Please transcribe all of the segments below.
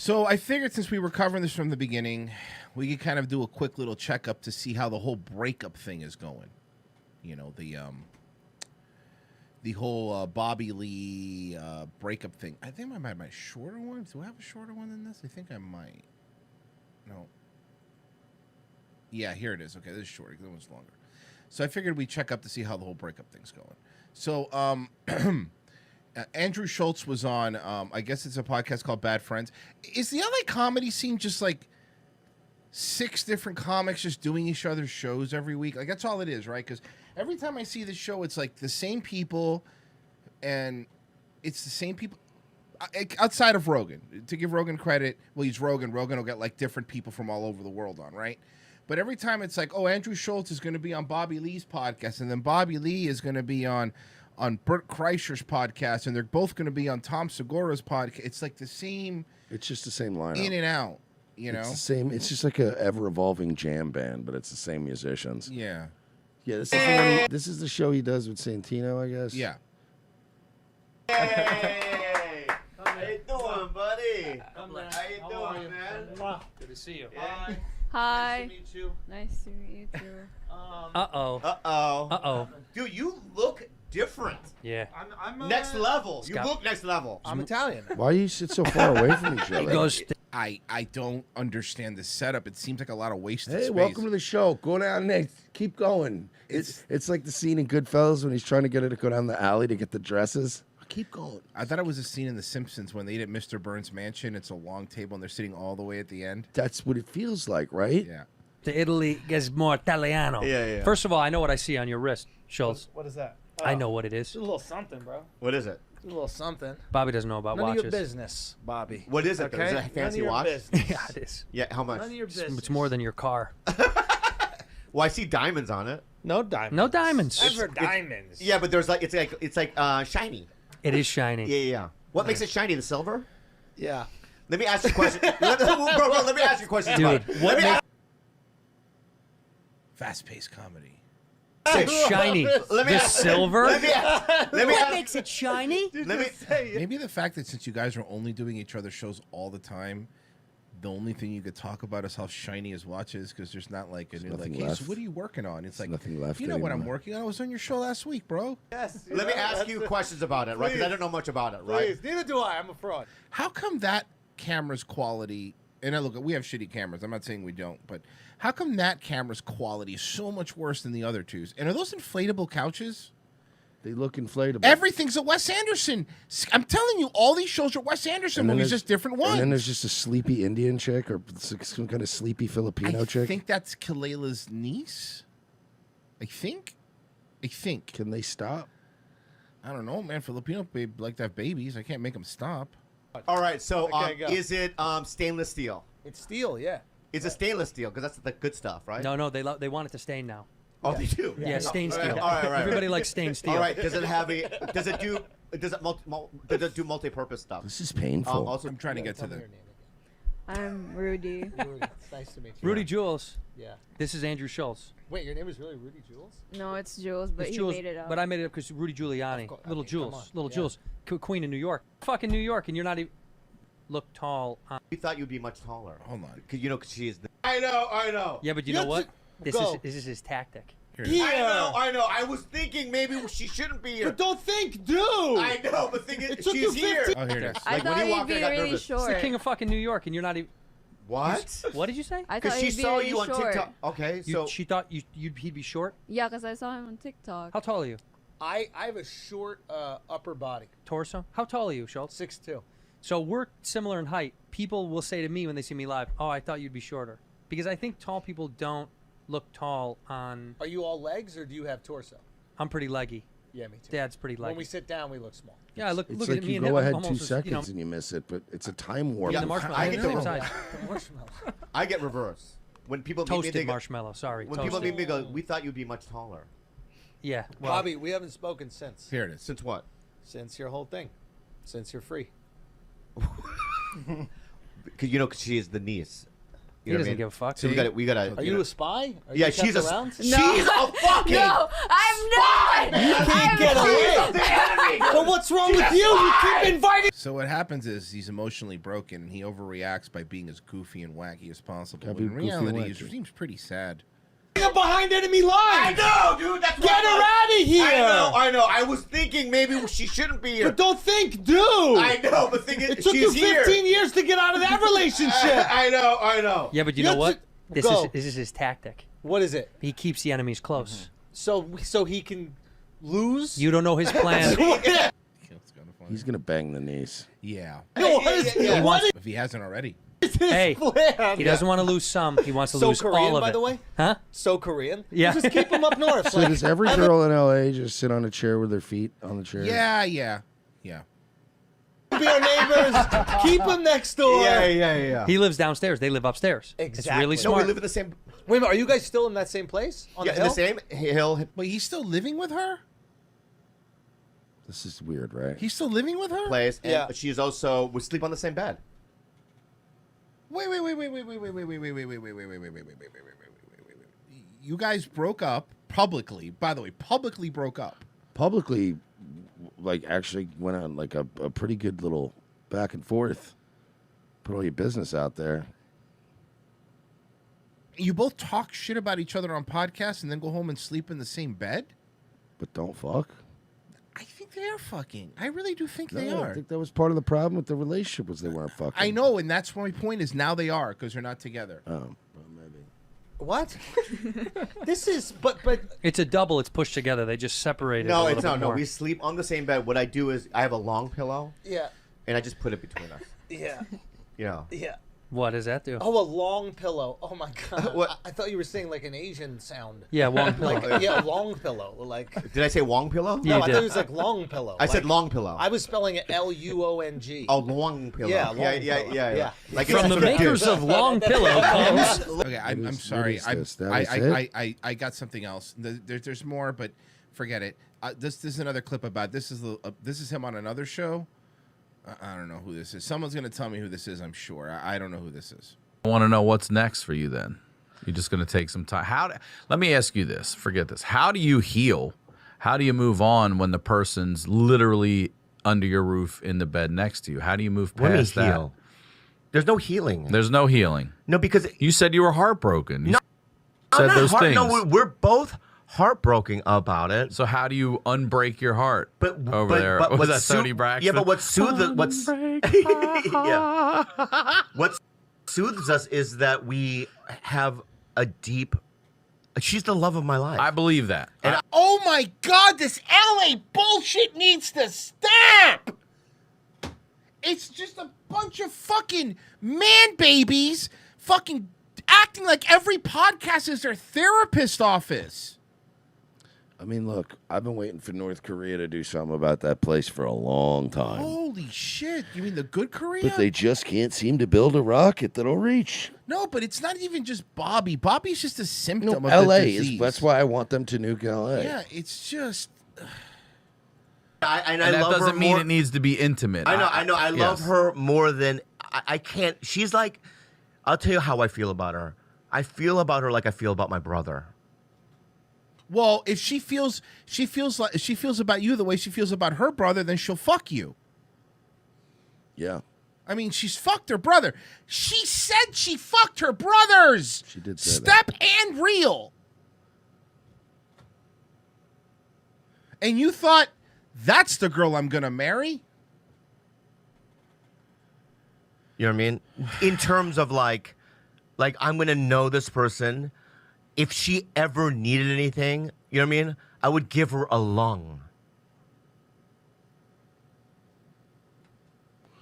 So I figured since we were covering this from the beginning, we could kind of do a quick little checkup to see how the whole breakup thing is going. You know, the whole Bobby Lee breakup thing. I think I might have my shorter one. Do I have a shorter one than this? I think I might. No. Yeah, here it is. Okay, this is shorter. That one's longer. So I figured we'd check up to see how the whole breakup thing's going. So Andrew Schulz was on, I guess it's a podcast called Bad Friends. Is the LA comedy scene just like 6 different comics just doing each other's shows every week? Like, that's all it is, right? Because every time I see this show, it's like the same people, and it's the same people outside of Rogan. To give Rogan credit, well, he's Rogan. Rogan will get like different people from all over the world on, right? But every time it's like, oh, Andrew Schulz is going to be on Bobby Lee's podcast, and then Bobby Lee is going to be on Bert Kreischer's podcast, and they're both going to be on Tom Segura's podcast. It's like the same. It's just the same lineup. In and out, you know? It's the same. It's just like a ever-evolving jam band, but it's the same musicians. Yeah. Yeah, this is the show he does with Santino, I guess. Yeah. Hey! How you doing, buddy? How you doing, man? Good to see you. Hi. Hi. Nice to meet you. Nice to meet you too. Uh-oh. Dude, you look different. Yeah. I'm next level. You look next level. I'm Italian. Why do you sit so far away from each other? I don't understand the setup. It seems like a lot of wasted Hey, space. welcome to the show. Go down there. Keep going. It's like the scene in Goodfellas when he's trying to get her to go down the alley to get the dresses. Keep going. I thought it was a scene in The Simpsons when they eat at Mr. Burns' mansion. It's a long table, and they're sitting all the way at the end. That's what it feels like, right? Yeah. The Italy gets more Italiano. Yeah. First of all, I know what I see on your wrist, Schulz. What is that? I know what it is. It's a little something, bro. What is it? A little something. Bobby doesn't know about None watches. of your business, Bobby. What is it? Okay? Is it a fancy None of watch? your business. Yeah, it is. Yeah, how much? None of your business. It's more than your car. Well, I see diamonds on it. No diamonds. No diamonds. Never diamonds. Yeah, but there's like it's shiny. It is shiny. Yeah. What makes it shiny? The silver? Yeah. Let me ask you a question. Let me ask you a question. Dude, what makes Fast-paced comedy. it shiny? The silver? Let me What makes it shiny? Maybe the fact that since you guys are only doing each other's shows all the time, the only thing you could talk about is how shiny his watch is, because there's not like a new like, hey, so what are you working on? It's like, nothing left you know what I'm anymore. working on? I was on your show last week, bro. Yes. Let me ask you questions about it, right? Because I don't know much about it, right? Please. Neither do I. I'm a fraud. How come that camera's quality, and I look, we have shitty cameras. I'm not saying we don't, but how come that camera's quality is so much worse than the other two's? And are those inflatable couches? They look inflatable. Everything's a Wes Anderson. I'm telling you, all these shows are Wes Anderson movies, just different ones. And then there's just a sleepy Indian chick or some kind of sleepy Filipino chick. I think that's Kaleila's niece. I think. Can they stop? I don't know, man. Filipino babe like to have babies. I can't make them stop. All right, so Okay, go. is it stainless steel? It's steel, yeah. It's a stainless steel because that's the good stuff, right? No, they want it to stain now. Oh, they do. Yeah, stained steel. All right. Everybody likes stained steel. All right. Does it do multi-purpose stuff? This is painful. Also, I'm trying to get to the. I'm Rudy. It's nice to meet you. Rudy Jules. Yeah. This is Andrew Schulz. Wait, your name is really Rudy Jules? No, it's Jules, but It's he Jules, made it up. but I made it up because Rudy Giuliani. Little okay, come on. Jules. Little Yeah. Jules. Queen of New York. Fucking New York, and you're not even... Look tall. we thought you'd be much taller. Hold on. Because she is. I know. Yeah, but you know what? This Go. is his tactic. Yeah. I know. I was thinking maybe she shouldn't be here. But don't think, dude. I know, but thing is, took you she's here. 15 Oh, here it is. I Like, when thought you walked he'd in, be I got really nervous. He's the short. king of fucking New York, and you're not even... What? What did you say? I thought Because she he'd be saw really you on short. TikTok. Okay, so She thought he'd be short? Yeah, because I saw him on TikTok. How tall are you? I have a short upper body. Torso? How tall are you, Schultz? 6'2". So we're similar in height. People will say to me when they see me live, oh, I thought you'd be shorter. Because I think tall people don't look tall on... Are you all legs or do you have torso? I'm pretty leggy. Yeah, me too. Dad's pretty leggy. When we sit down, we look small. Yeah, I look It's at like me you and go him ahead almost 2 as, seconds and you miss it, but it's a time warp. Yeah, the marshmallow. I They're get the the same wrong- size. The marshmallow. I get reverse. When people meet me, Toasted they go, marshmallow. Sorry. when toasted. people meet me, go, we thought you'd be much taller. Yeah. Well, Bobby, we haven't spoken since. Here it is. Since what? Since your whole thing. Since you're free. Because she is the niece. he doesn't give a fuck. So we gotta. Are you a spy? Are Yeah, you she's kept around? she's a fucking. No, I'm not. You can't get away. The enemy, But what's wrong with you? You keep inviting. So what happens is he's emotionally broken and he overreacts by being as goofy and wacky as possible. Gotta But in be goofy and reality, he wacky. seems pretty sad. Behind enemy lines. I know, dude. That's Get her out of here. I know. I was thinking maybe she shouldn't be here. But don't think, dude. I know, but think It took you she's here. 15 years to get out of that relationship. I know. Yeah, but you You know have what? to- go. This is his tactic. What is it? He keeps the enemies close. So he can lose? You don't know his plan. It's kinda funny. He's gonna bang the niece. Yeah, What is yeah. He wants. if he hasn't already. his Hey, plan? he doesn't want to lose some. He wants to So lose Korean, all of by it. the way? Huh? So Korean? Yeah. Just keep him up north. So does every girl in LA just sit on a chair with their feet on the chair? Yeah. Be our neighbors. Keep him next door. Yeah. He lives downstairs. They live upstairs. It's Exactly. really No, smart. we live in the same. Wait a minute, are you guys still in that same place? On Yeah, the in hill? the same hill. But he's still living with her. This is weird, right? He's still living with her. Place, and Yeah. she's also we sleep on the same bed. Wait. You guys broke up publicly. By the way, publicly broke up. Publicly, like, actually went on like a pretty good little back and forth. Put all your business out there. You both talk shit about each other on podcasts and then go home and sleep in the same bed? But don't fuck. I think they are fucking. I really do think No, they I are. think that was part of the problem with the relationship was they weren't fucking. I know, and that's my point is now they are because they're not together. Oh, well, maybe. What? This is, but It's a double. It's pushed together. They just separated. No, a it's little not. bit No, more. we sleep on the same bed. What I do is I have a long pillow yeah, and I just put it between us. yeah, You know. yeah. What does that do? Oh, a long pillow. Oh my god. What? I thought you were saying like an Asian sound. Yeah, one pillow. Like yeah, a long pillow. Like Did I say Wong pillow? Yeah. no, You I did. thought it was like long pillow. I said Like, long pillow. I was spelling it Luong. Oh, long pillow. Yeah, long pillow. Yeah. Yeah. Like From the it's sort of makers of Long Pillow comes. Okay, I'm is- sorry. what is this? That is I got something else. There's more, but forget it. This is another clip about this is him on another show. I don't know who this is. Someone's gonna tell me who this is. I'm sure. I don't know who this is. I want to know what's next for you then. You're just going to take some time. Let me ask you this. Forget this. How do you heal? How do you move on when the person's literally under your roof in the bed next to you? How do you move What do you past that? heal? There's no healing. There's no healing. No, because You said you were heartbroken. You I'm said not those things. No, we're both heartbroken about it. So how do you unbreak your heart But over there? But Was what that Tony soothe- Braxton? Yeah, but what soothes yeah. What soothes us is that we have a deep. She's the love of my life. I believe that. Oh my God! This LA bullshit needs to stop. It's just a bunch of fucking man babies, fucking acting like every podcast is their therapist office. I mean, look, I've been waiting for North Korea to do something about that place for a long time. Holy shit! You mean the good Korea? But they just can't seem to build a rocket that'll reach. No, but it's not even just Bobby. Bobby's just a symptom No, of LA the is. disease. That's why I want them to nuke LA. Yeah, it's just. I And that love her doesn't mean more- it needs to be intimate. I know. I love yes. her more than I can't. She's like, I'll tell you how I feel about her. I feel about her like I feel about my brother. Well, if she feels about you the way she feels about her brother, then she'll fuck you. Yeah. I mean, she's fucked her brother. She said she fucked her brothers. She did say Step and real. And you thought that's the girl I'm gonna marry? You know what I mean? In terms of like I'm gonna know this person. If she ever needed anything, you know what I mean? I would give her a lung.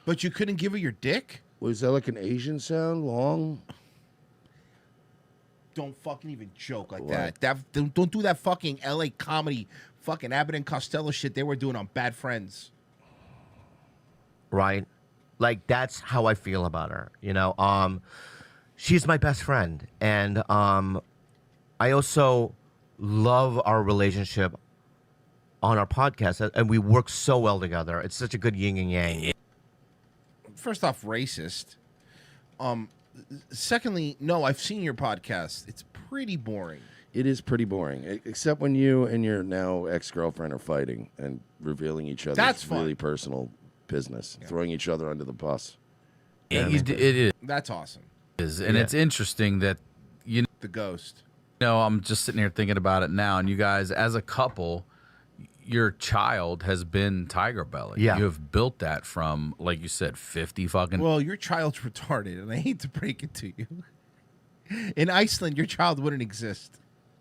But you couldn't give her your dick? Was that like an Asian sound? Long? Don't fucking even joke like What? that. Don't do that fucking LA comedy, fucking Abbott and Costello shit they were doing on Bad Friends. Right? Like that's how I feel about her. You know, she's my best friend, and I also love our relationship on our podcast, and we work so well together. It's such a good yin and yang. First off, racist. Secondly, no, I've seen your podcast. It's pretty boring. It is pretty boring, except when you and your now ex-girlfriend are fighting and revealing each other's That's fun. really personal business, throwing each other under the bus. It That's awesome. is, and it's interesting that The ghost. I'm just sitting here thinking about it now, and you guys, as a couple, your child has been Tiger Belly. Yeah. You have built that from, like you said, 50 fucking. Well, your child's retarded, and I hate to break it to you. In Iceland, your child wouldn't exist.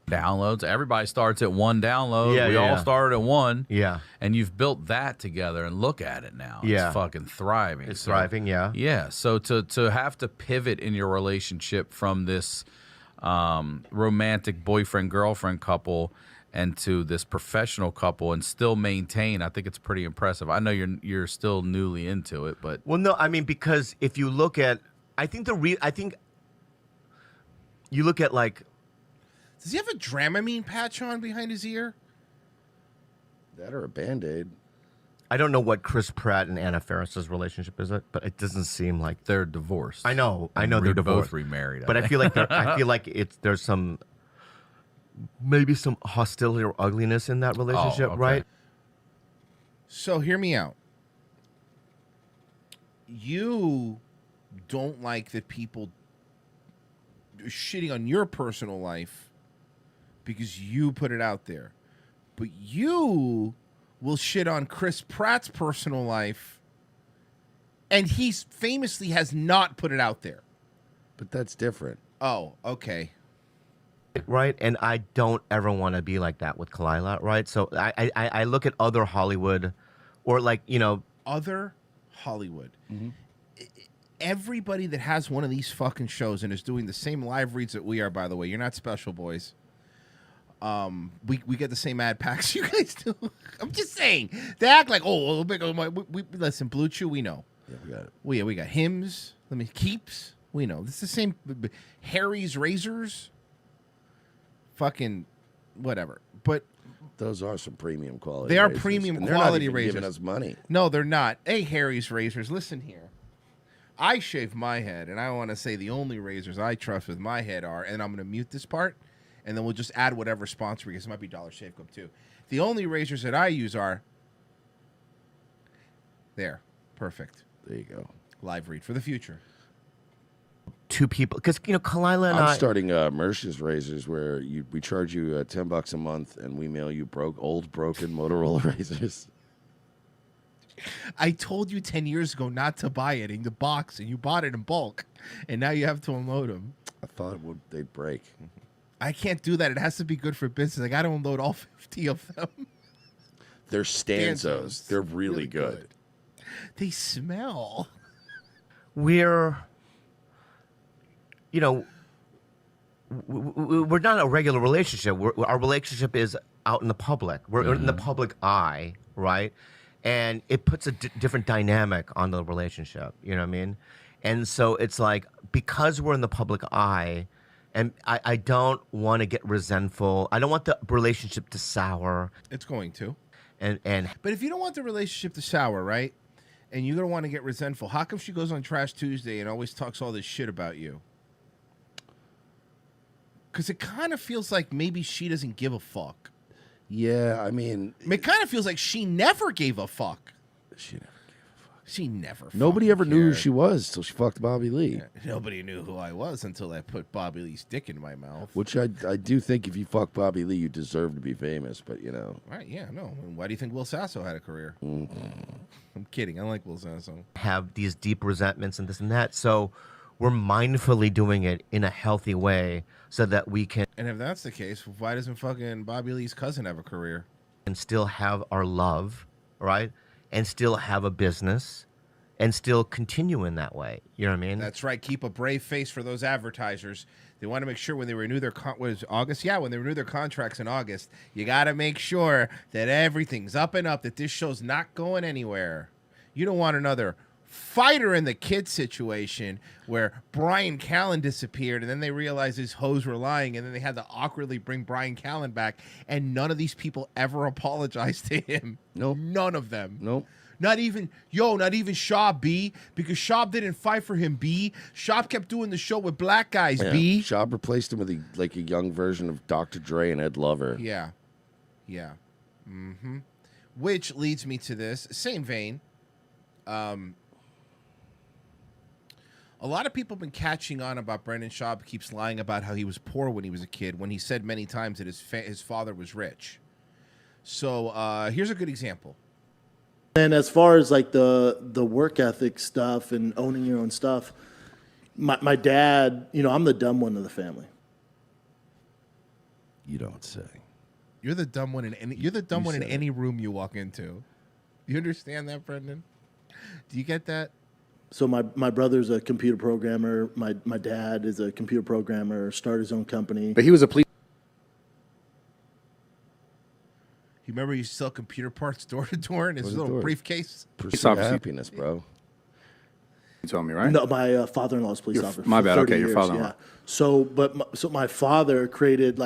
Downloads. Everybody starts at one download. Yeah, we yeah, all yeah. started at one. Yeah. And you've built that together, and look at it now. Yeah. It's fucking thriving. It's So, thriving, yeah. Yeah. So to have to pivot in your relationship from this romantic boyfriend-girlfriend couple and to this professional couple and still maintain, I think it's pretty impressive. I know you're still newly into it, but Well, no, I mean, because if you look at, I think you look at like, Does he have a Dramamine patch on behind his ear? That or a Band-Aid. I don't know what Chris Pratt and Anna Faris's relationship is, but it doesn't seem like they're divorced. I know And they're divorced. both remarried. But I feel like there's some maybe some hostility or ugliness in that relationship, okay. right? So hear me out. You don't like that people are shitting on your personal life because you put it out there. But you will shit on Chris Pratt's personal life, and he famously has not put it out there. But that's different. Oh, okay. Right, and I don't ever want to be like that with Kalila, right? So I look at other Hollywood, or like Other Hollywood. Everybody that has one of these fucking shows and is doing the same live reads that we are, by the way, you're not special, boys. We get the same ad packs you guys do. I'm just saying. They act like, we listen, Blue Chew, we know. Yeah, we got it. We got Hims, Keeps, we know. It's the same. Harry's Razors, fucking whatever. But Those are some premium quality. they are razors. premium And quality they're not even razors. giving us money. No, they're not. Hey, Harry's Razors, listen here. I shave my head, and I want to say the only razors I trust with my head are, and I'm going to mute this part, and then we'll just add whatever sponsor, because it might be Dollar Shave Club too. The only razors that I use are there. Perfect. There you go. Live read for the future. two people, because Kalila and I'm I. starting Mersh's razors where we charge you $10 a month, and we mail you old broken Motorola razors. I told you 10 years ago not to buy it in the box, and you bought it in bulk, and now you have to unload them. I thought they'd break. I can't do that. It has to be good for business. I got to unload all 50 of them. They're Stanzos. They're really good. They smell. We're we're not a regular relationship. Our relationship is out in the public. We're in the public eye, right? And it puts a different dynamic on the relationship. You know what I mean? And so it's like, because we're in the public eye, and I don't want to get resentful. I don't want the relationship to sour. It's going to. And But if you don't want the relationship to sour, right? And you're going to want to get resentful, how come she goes on Trash Tuesday and always talks all this shit about you? Because it kind of feels like maybe she doesn't give a fuck. Yeah, I mean, It kind of feels like she never gave a fuck. she never. She never. Nobody fucking ever knew who cared. she was till she fucked Bobby Lee. Yeah, nobody knew who I was until I put Bobby Lee's dick in my mouth. Which I do think if you fuck Bobby Lee, you deserve to be famous. But Right? Yeah. No. And why do you think Will Sasso had a career? I'm kidding. I like Will Sasso. have these deep resentments and this and that. So we're mindfully doing it in a healthy way so that we can And if that's the case, why doesn't fucking Bobby Lee's cousin have a career? still have our love, right? And still have a business and still continue in that way. You know what I mean? That's right. Keep a brave face for those advertisers. They want to make sure when they renew their August? Yeah, when they renew their contracts in August, you got to make sure that everything's up and up, that this show's not going anywhere. You don't want another Fighter in the Kid situation where Brian Callen disappeared and then they realized his hoes were lying and then they had to awkwardly bring Brian Callen back, and none of these people ever apologized to him. Nope. None of them. Nope. Not even Schaub, B, because Schaub didn't fight for him, B. Schaub kept doing the show with black guys, Yeah. B. Schaub replaced him with a young version of Dr. Dre and Ed Lover. Yeah. Yeah. Mm-hmm. Which leads me to this. Same vein. A lot of people have been catching on about Brendan Schaub keeps lying about how he was poor when he was a kid, when he said many times that his father was rich. So here's a good example. And as far as like the work ethic stuff and owning your own stuff, my dad, I'm the dumb one of the family. You don't say. You're the dumb one in any room you walk into. You understand that, Brendan? Do you get that? So my brother's a computer programmer. My dad is a computer programmer, started his own company. But he was a police. You remember you sell computer parts door to door in his little briefcase? Pursuit of happiness, bro. You told me, right? No, my father-in-law's police officer. My for bad. 30 Okay, your years, father-in-law. Yeah. So my father created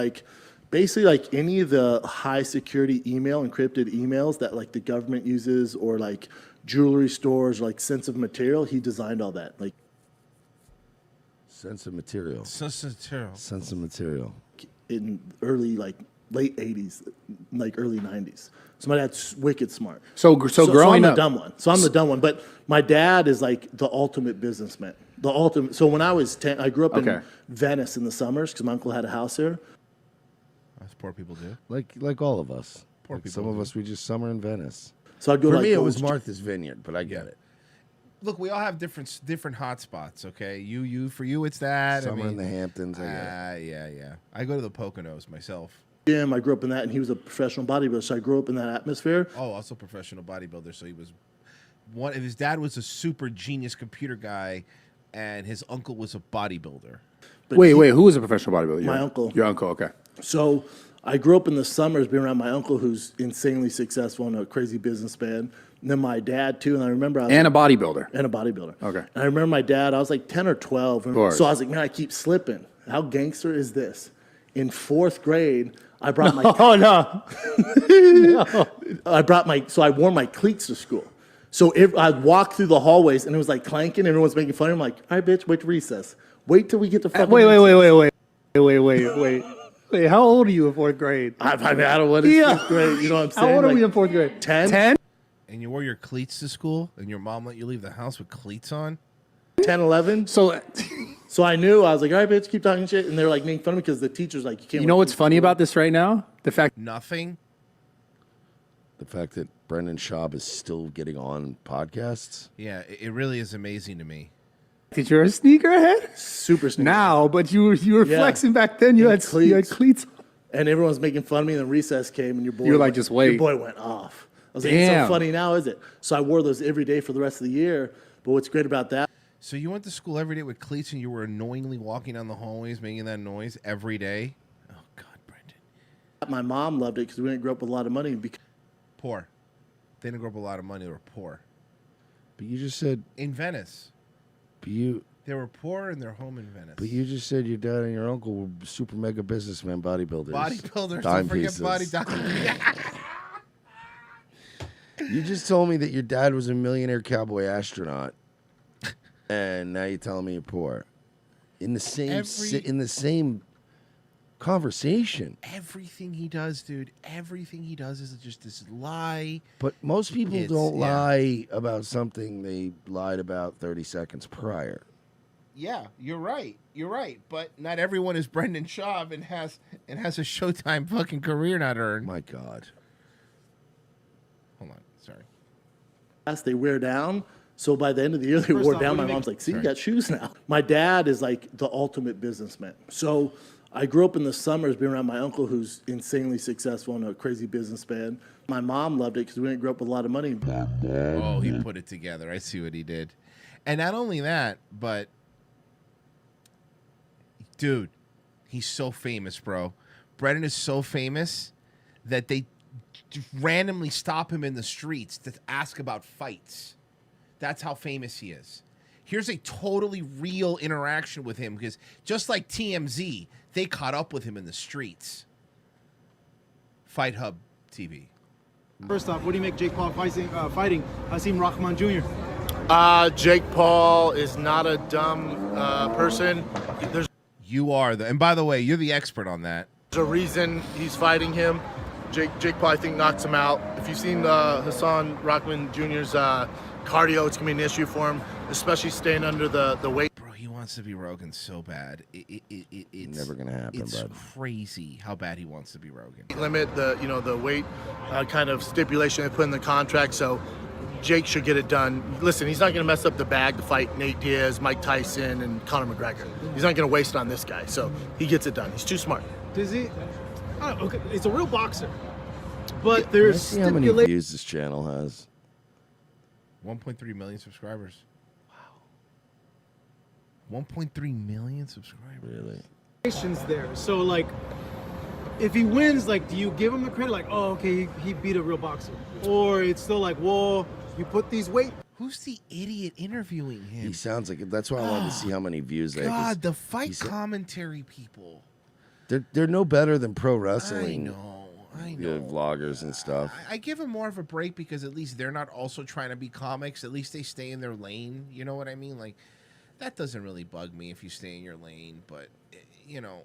basically like any of the high security encrypted emails that like the government uses, or like jewelry stores, like Sense of Material. He designed all that. Like Sense of Material. Sense of Material. In late 80s, like early 90s. So my dad's wicked smart. So growing I'm up, the dumb one. So I'm the dumb one. But my dad is like the ultimate businessman. The ultimate. So when I was 10, I grew up in Venice in the summers because my uncle had a house there. That's poor people do. Like all of us. Poor people Some of us, we just summer in Venice. So I'd go For like me, it was Martha's Vineyard, but I get it. Look, we all have different hot spots, okay? For you, it's that. Summer in the Hamptons, I get it. Yeah. I go to the Poconos myself. gym. I grew up in that, and he was a professional bodybuilder, so I grew up in that atmosphere. Oh, also professional bodybuilder. So he was one. His dad was a super genius computer guy, and his uncle was a bodybuilder. But wait, who was a professional bodybuilder? My uncle. Your uncle, okay. So I grew up in the summers being around my uncle, who's insanely successful and a crazy businessman. And then my dad, too. And I remember I was And a bodybuilder. And a bodybuilder. Okay. And I remember my dad, I was like 10 or 12. And so I was like, man, I keep slipping. How gangster is this? In fourth grade, I brought my... Oh, no. So I wore my cleats to school. So I'd walk through the hallways, and it was like clanking, and everyone's making fun of me. I'm like, all right, bitch, wait till recess. Wait till we get to fucking Wait. recess. Wait, how old are you in fourth grade? I don't know what is fifth grade. You know what I'm saying? How old are we in fourth grade? 10? 10? And you wore your cleats to school, and your mom let you leave the house with cleats on? 10, 11. So I knew. I was like, all right, bitch, keep talking shit. And they were like making fun of me because the teacher's like, you can't. You know what's funny about this right now? The fact Nothing. The fact that Brendan Schaub is still getting on podcasts. Yeah, it really is amazing to me. that you're a sneakerhead Super sneaky. now, but you were Yeah. flexing back then. You had cleats. And everyone's making fun of me, and then recess came, and your boy You were like, just wait. Your boy went off. I was like, it's Damn. so funny now, is it? So I wore those every day for the rest of the year. But what's great about that? So you went to school every day with cleats, and you were annoyingly walking down the hallways making that noise every day? Oh, God, Brendan. My mom loved it because we didn't grow up with a lot of money. Poor. They didn't grow up with a lot of money. They were poor. But you just said In Venice. They were poor in their home in Venice. But you just said your dad and your uncle were super mega businessmen, bodybuilders. Bodybuilders. Dime Don't pieces. forget You just told me that your dad was a millionaire cowboy astronaut, and now you're telling me you're poor. In the same conversation. Everything he does, dude. Everything he does is just this lie. But most people It's- don't yeah. lie about something they lied about 30 seconds prior. Yeah, you're right. You're right. But not everyone is Brendan Schaub and has a Showtime fucking career not earned. My God. Hold on. Sorry. They wear down. So by the end of the year, they First wore off, down. what My do you mom's make- like, see, Sorry. you got shoes now. My dad is like the ultimate businessman. So I grew up in the summers being around my uncle, who's insanely successful and a crazy businessman. My mom loved it because we didn't grow up with a lot of money. Oh, he put it together. I see what he did. And not only that, but dude, he's so famous, bro. Brendan is so famous that they randomly stop him in the streets to ask about fights. That's how famous he is. Here's a totally real interaction with him because just like TMZ, they caught up with him in the streets. Fight Hub TV. First off, what do you make Jake Paul fighting Hasim Rahman Jr.? Jake Paul is not a dumb person. There's You are and by the way, you're the expert on that. a reason he's fighting him. Jake Paul, I think, knocks him out. If you've seen Hassan Rahman Jr.'s cardio, it's gonna be an issue for him, especially staying under the weight. Bro, he wants to be Rogan so bad. It's Never gonna happen, It's bud. crazy how bad he wants to be Rogan. Limit the weight kind of stipulation they put in the contract. So Jake should get it done. Listen, he's not gonna mess up the bag to fight Nate Diaz, Mike Tyson, and Conor McGregor. He's not gonna waste it on this guy. So he gets it done. He's too smart. Does he? Okay, it's a real boxer, but Let's there's see how many stipulations. views this channel has. 1.3 million subscribers. Wow. 1.3 million subscribers. Really? There. So like, if he wins, like, do you give him the credit? Like, oh, okay, he beat a real boxer, or it's still like, well, you put these weight. Who's the idiot interviewing him? He sounds like that's why I wanted to see how many views they have. 'cause God, the fight he said- commentary people. They're no better than pro wrestling. I know. Vloggers and stuff. I give them more of a break because at least they're not also trying to be comics. At least they stay in their lane. You know what I mean? Like, that doesn't really bug me if you stay in your lane. But, you know,